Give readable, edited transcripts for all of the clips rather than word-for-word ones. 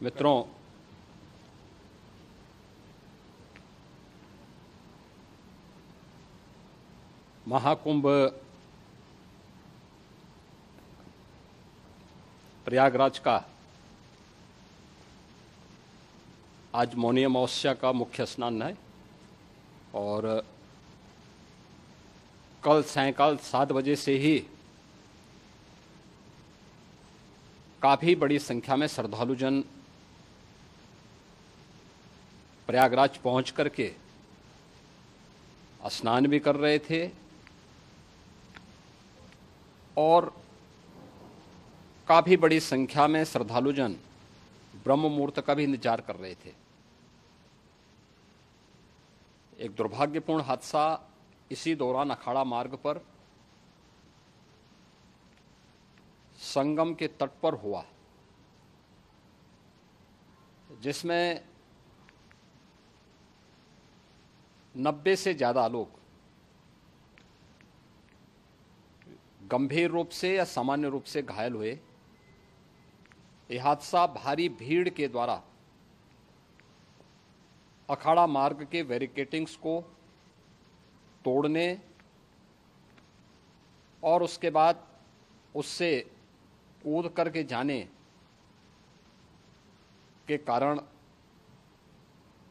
मित्रों, महाकुंभ प्रयागराज का आज मौनी अमावस्या का मुख्य स्नान है और कल सायंकाल 7 बजे से ही काफ़ी बड़ी संख्या में श्रद्धालुजन प्रयागराज पहुंच करके स्नान भी कर रहे थे और काफ़ी बड़ी संख्या में श्रद्धालुजन ब्रह्म मुहूर्त का भी इंतजार कर रहे थे। एक दुर्भाग्यपूर्ण हादसा इसी दौरान अखाड़ा मार्ग पर संगम के तट पर हुआ, जिसमें 90 से ज़्यादा लोग गंभीर रूप से या सामान्य रूप से घायल हुए। यह हादसा भारी भीड़ के द्वारा अखाड़ा मार्ग के बैरिकेडिंग्स को तोड़ने और उसके बाद उससे कूद करके जाने के कारण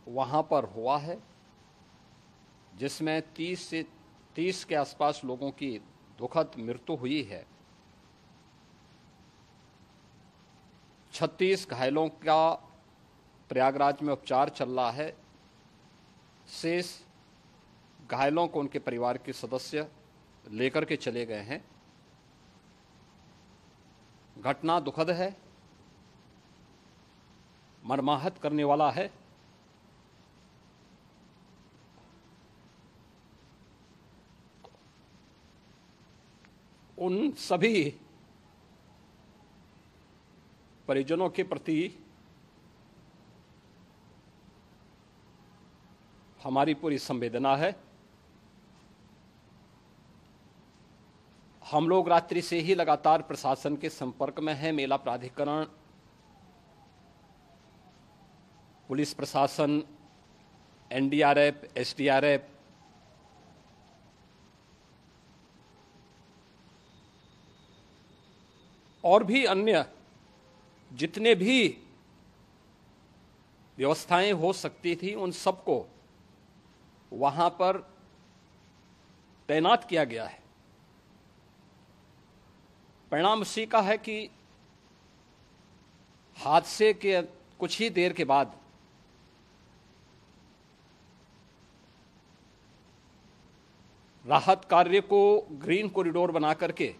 वहां पर हुआ है, जिसमें 30 के आसपास लोगों की दुखद मृत्यु हुई है। 36 घायलों का प्रयागराज में उपचार चल रहा है। शेष घायलों को उनके परिवार के सदस्य लेकर के चले गए हैं। घटना दुखद है, मर्माहत करने वाला है। उन सभी परिजनों के प्रति हमारी पूरी संवेदना है। हम लोग रात्रि से ही लगातार प्रशासन के संपर्क में हैं। मेला प्राधिकरण, पुलिस प्रशासन, एनडीआरएफ, एसडीआरएफ, और भी अन्य जितने भी व्यवस्थाएं हो सकती थी उन सबको वहां पर तैनात किया गया है। परिणाम उसी का है कि हादसे के कुछ ही देर के बाद राहत कार्य को ग्रीन कॉरिडोर बना करके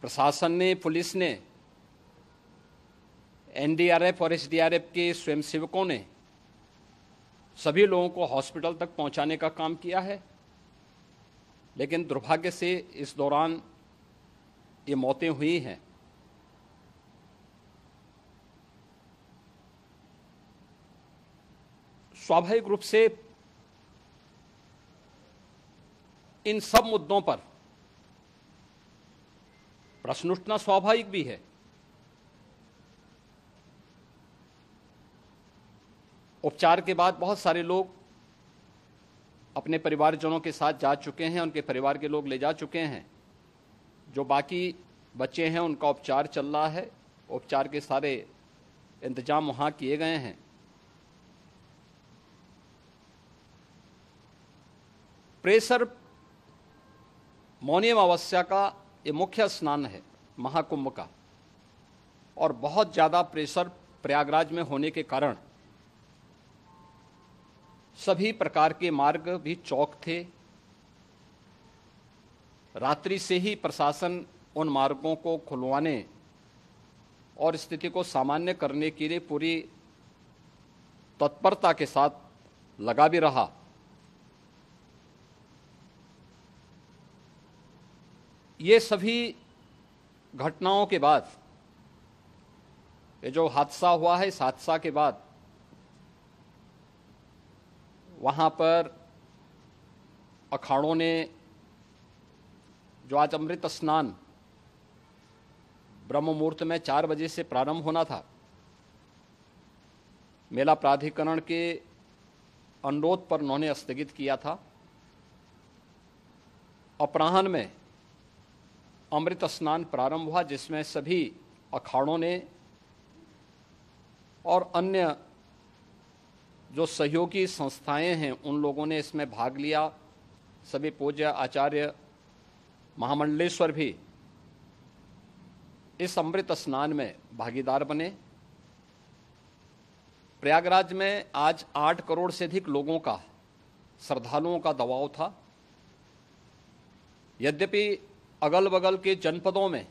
प्रशासन ने, पुलिस ने, एनडीआरएफ और एसडीआरएफ के स्वयंसेवकों ने सभी लोगों को हॉस्पिटल तक पहुंचाने का काम किया है। लेकिन दुर्भाग्य से इस दौरान ये मौतें हुई हैं। स्वाभाविक रूप से इन सब मुद्दों पर प्रश्न उठना स्वाभाविक भी है। उपचार के बाद बहुत सारे लोग अपने परिवारजनों के साथ जा चुके हैं, उनके परिवार के लोग ले जा चुके हैं। जो बाकी बच्चे हैं उनका उपचार चल रहा है। उपचार के सारे इंतजाम वहां किए गए हैं। प्रेशर मौनी अमावस्या का ये मुख्य स्नान है महाकुंभ का, और बहुत ज़्यादा प्रेशर प्रयागराज में होने के कारण सभी प्रकार के मार्ग भी चौक थे। रात्रि से ही प्रशासन उन मार्गों को खुलवाने और स्थिति को सामान्य करने के लिए पूरी तत्परता के साथ लगा भी रहा। ये सभी घटनाओं के बाद, ये जो हादसा हुआ है, इस हादसा के बाद वहाँ पर अखाड़ों ने जो आज अमृत स्नान ब्रह्म मुहूर्त में 4 बजे से प्रारंभ होना था। मेला प्राधिकरण के अनुरोध पर उन्होंने स्थगित किया था। अपराह्न में अमृत स्नान प्रारंभ हुआ, जिसमें सभी अखाड़ों ने और अन्य जो सहयोगी संस्थाएं हैं उन लोगों ने इसमें भाग लिया। सभी पूज्य आचार्य महामंडलेश्वर भी इस अमृत स्नान में भागीदार बने। प्रयागराज में आज 8 करोड़ से अधिक लोगों का, श्रद्धालुओं का दबाव था। यद्यपि अगल बगल के जनपदों में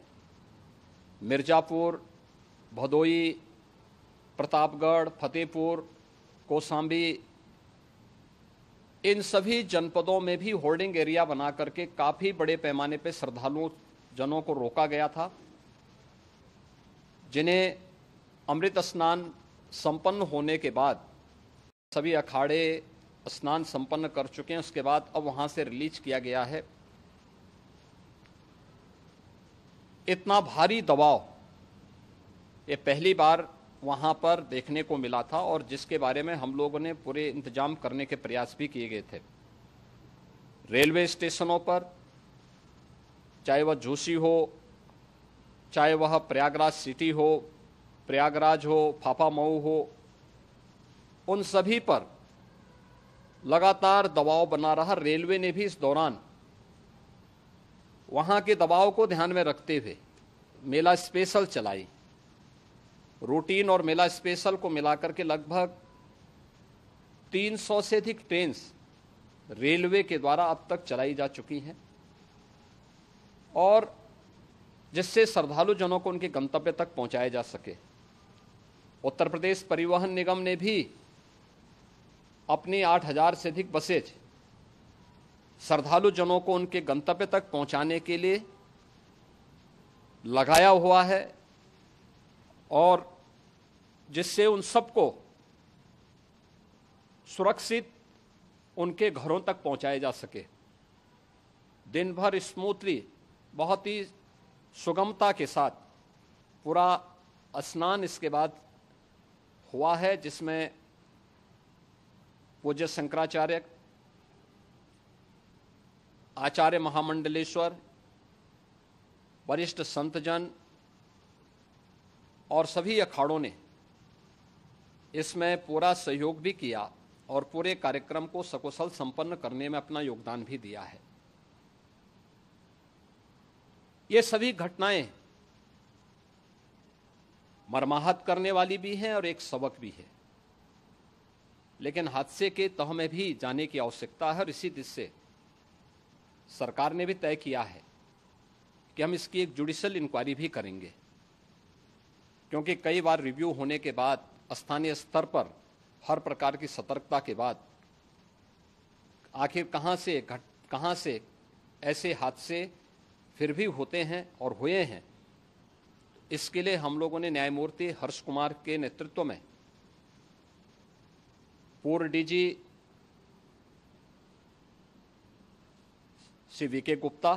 मिर्जापुर, भदोई, प्रतापगढ़, फतेहपुर, कौशाम्बी, इन सभी जनपदों में भी होल्डिंग एरिया बना करके काफी बड़े पैमाने पर श्रद्धालुओं जनों को रोका गया था, जिन्हें अमृत स्नान संपन्न होने के बाद, सभी अखाड़े स्नान संपन्न कर चुके हैं, उसके बाद अब वहां से रिलीज किया गया है। इतना भारी दबाव ये पहली बार वहां पर देखने को मिला था, और जिसके बारे में हम लोगों ने पूरे इंतजाम करने के प्रयास भी किए गए थे। रेलवे स्टेशनों पर, चाहे वह झूसी हो, चाहे वह प्रयागराज सिटी हो, प्रयागराज हो, फाफामऊ हो, उन सभी पर लगातार दबाव बना रहा। रेलवे ने भी इस दौरान वहां के दबाव को ध्यान में रखते हुए मेला स्पेशल चलाई। रूटीन और मेला स्पेशल को मिलाकर के लगभग 300 से अधिक ट्रेन रेलवे के द्वारा अब तक चलाई जा चुकी हैं, और जिससे श्रद्धालु जनों को उनके गंतव्य तक पहुंचाया जा सके। उत्तर प्रदेश परिवहन निगम ने भी अपनी 8000 से अधिक बसेज श्रद्धालु जनों को उनके गंतव्य तक पहुंचाने के लिए लगाया हुआ है, और जिससे उन सबको सुरक्षित उनके घरों तक पहुंचाया जा सके। दिन भर स्मूथली, बहुत ही सुगमता के साथ पूरा स्नान इसके बाद हुआ है, जिसमें पूज्य शंकराचार्य, आचार्य महामंडलेश्वर, वरिष्ठ संतजन और सभी अखाड़ों ने इसमें पूरा सहयोग भी किया और पूरे कार्यक्रम को सकुशल संपन्न करने में अपना योगदान भी दिया है। ये सभी घटनाएं मर्माहत करने वाली भी हैं और एक सबक भी है, लेकिन हादसे के तह में भी जाने की आवश्यकता है, और इसी दिशा से सरकार ने भी तय किया है कि हम इसकी एक जुडिशियल इंक्वायरी भी करेंगे, क्योंकि कई बार रिव्यू होने के बाद स्थानीय स्तर पर हर प्रकार की सतर्कता के बाद आखिर कहां से ऐसे हादसे फिर भी होते हैं और हुए हैं। इसके लिए हम लोगों ने न्यायमूर्ति हर्ष कुमार के नेतृत्व में पूर्व डीजी श्री वीके गुप्ता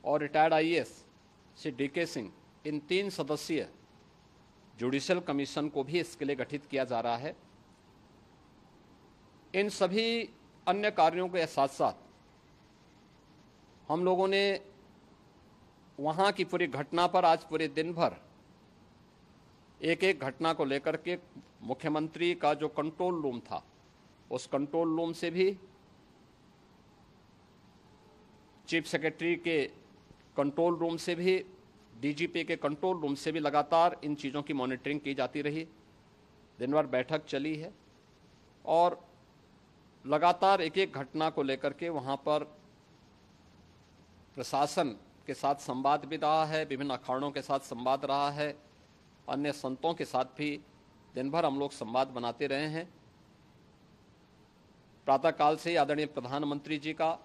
और retired IAS Shri DK Singh, इन 3 सदस्यीय जुडिशियल कमीशन को भी इसके लिए गठित किया जा रहा है। इन सभी अन्य कार्यों के साथ साथ हम लोगों ने वहां की पूरी घटना पर आज पूरे दिन भर एक एक घटना को लेकर के मुख्यमंत्री का जो कंट्रोल रूम था, उस कंट्रोल रूम से भी, चीफ सेक्रेटरी के कंट्रोल रूम से भी, डीजीपी के कंट्रोल रूम से भी लगातार इन चीज़ों की मॉनिटरिंग की जाती रही। दिन भर बैठक चली है और लगातार एक एक घटना को लेकर के वहाँ पर प्रशासन के साथ संवाद भी रहा है, विभिन्न अखाड़ों के साथ संवाद रहा है, अन्य संतों के साथ भी दिन भर हम लोग संवाद बनाते रहे हैं। प्रातःकाल से आदरणीय प्रधानमंत्री जी का,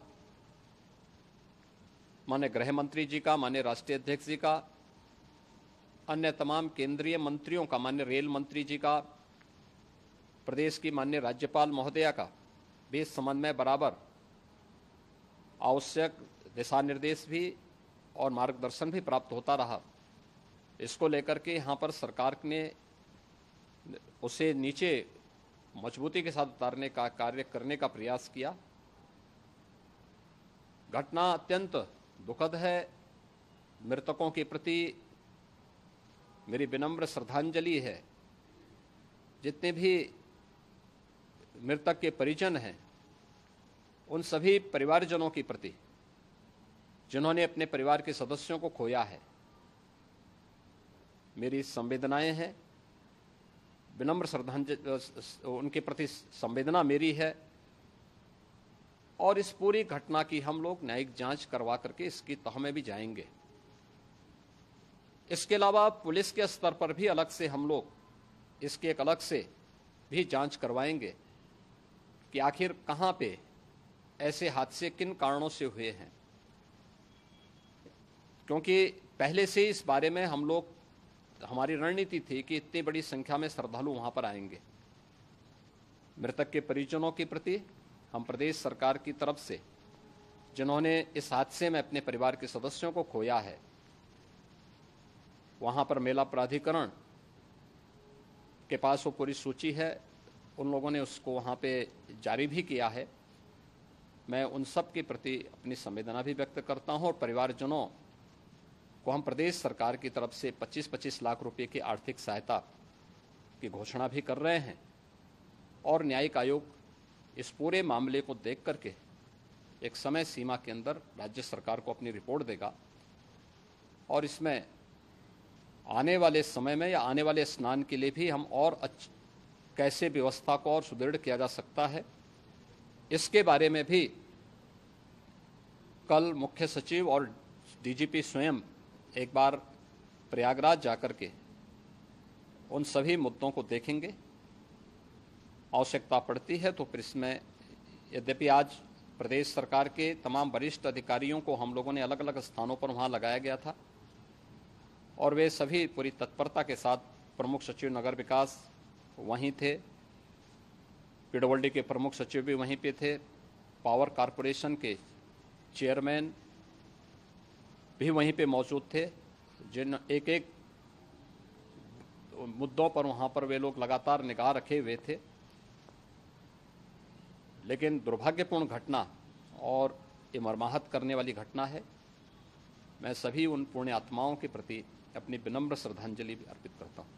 माननीय गृह मंत्री जी का, माननीय राष्ट्रीय अध्यक्ष जी का, अन्य तमाम केंद्रीय मंत्रियों का, माननीय रेल मंत्री जी का, प्रदेश की माननीय राज्यपाल महोदया का भी इस संबंध में बराबर आवश्यक दिशा निर्देश भी और मार्गदर्शन भी प्राप्त होता रहा। इसको लेकर के यहाँ पर सरकार ने उसे नीचे मजबूती के साथ उतारने का कार्य करने का प्रयास किया। घटना अत्यंत दुखद है। मृतकों के प्रति मेरी विनम्र श्रद्धांजलि है। जितने भी मृतक के परिजन हैं, उन सभी परिवारजनों के प्रति जिन्होंने अपने परिवार के सदस्यों को खोया है, मेरी संवेदनाएं हैं। विनम्र श्रद्धांजलि उनके प्रति संवेदना मेरी है। और इस पूरी घटना की हम लोग न्यायिक जांच करवा करके इसकी तह में भी जाएंगे। इसके अलावा पुलिस के स्तर पर भी अलग से हम लोग इसकी एक अलग से भी जांच करवाएंगे कि आखिर कहां पे ऐसे हादसे किन कारणों से हुए हैं, क्योंकि पहले से इस बारे में हम लोग, हमारी रणनीति थी कि इतनी बड़ी संख्या में श्रद्धालु वहां पर आएंगे। मृतक के परिजनों के प्रति हम प्रदेश सरकार की तरफ से, जिन्होंने इस हादसे में अपने परिवार के सदस्यों को खोया है, वहां पर मेला प्राधिकरण के पास वो पूरी सूची है, उन लोगों ने उसको वहां पे जारी भी किया है। मैं उन सब के प्रति अपनी संवेदना भी व्यक्त करता हूं और परिवारजनों को हम प्रदेश सरकार की तरफ से 25-25 लाख रुपए की आर्थिक सहायता की घोषणा भी कर रहे हैं। और न्यायिक आयोग इस पूरे मामले को देख करके एक समय सीमा के अंदर राज्य सरकार को अपनी रिपोर्ट देगा और इसमें आने वाले समय में या आने वाले स्नान के लिए भी हम और कैसे व्यवस्था को और सुदृढ़ किया जा सकता है, इसके बारे में भी कल मुख्य सचिव और डीजीपी स्वयं एक बार प्रयागराज जाकर के उन सभी मुद्दों को देखेंगे। आवश्यकता पड़ती है तो फिर इसमें, यद्यपि आज प्रदेश सरकार के तमाम वरिष्ठ अधिकारियों को हम लोगों ने अलग अलग स्थानों पर वहां लगाया गया था और वे सभी पूरी तत्परता के साथ, प्रमुख सचिव नगर विकास वहीं थे, पीडब्ल्यूडी के प्रमुख सचिव भी वहीं पे थे, पावर कॉरपोरेशन के चेयरमैन भी वहीं पे मौजूद थे, जिन एक एक मुद्दों पर वहां पर वे लोग लगातार निगाह रखे हुए थे। लेकिन दुर्भाग्यपूर्ण घटना और ये मर्माहत करने वाली घटना है। मैं सभी उन पुण्य आत्माओं के प्रति अपनी विनम्र श्रद्धांजलि भी अर्पित करता हूँ।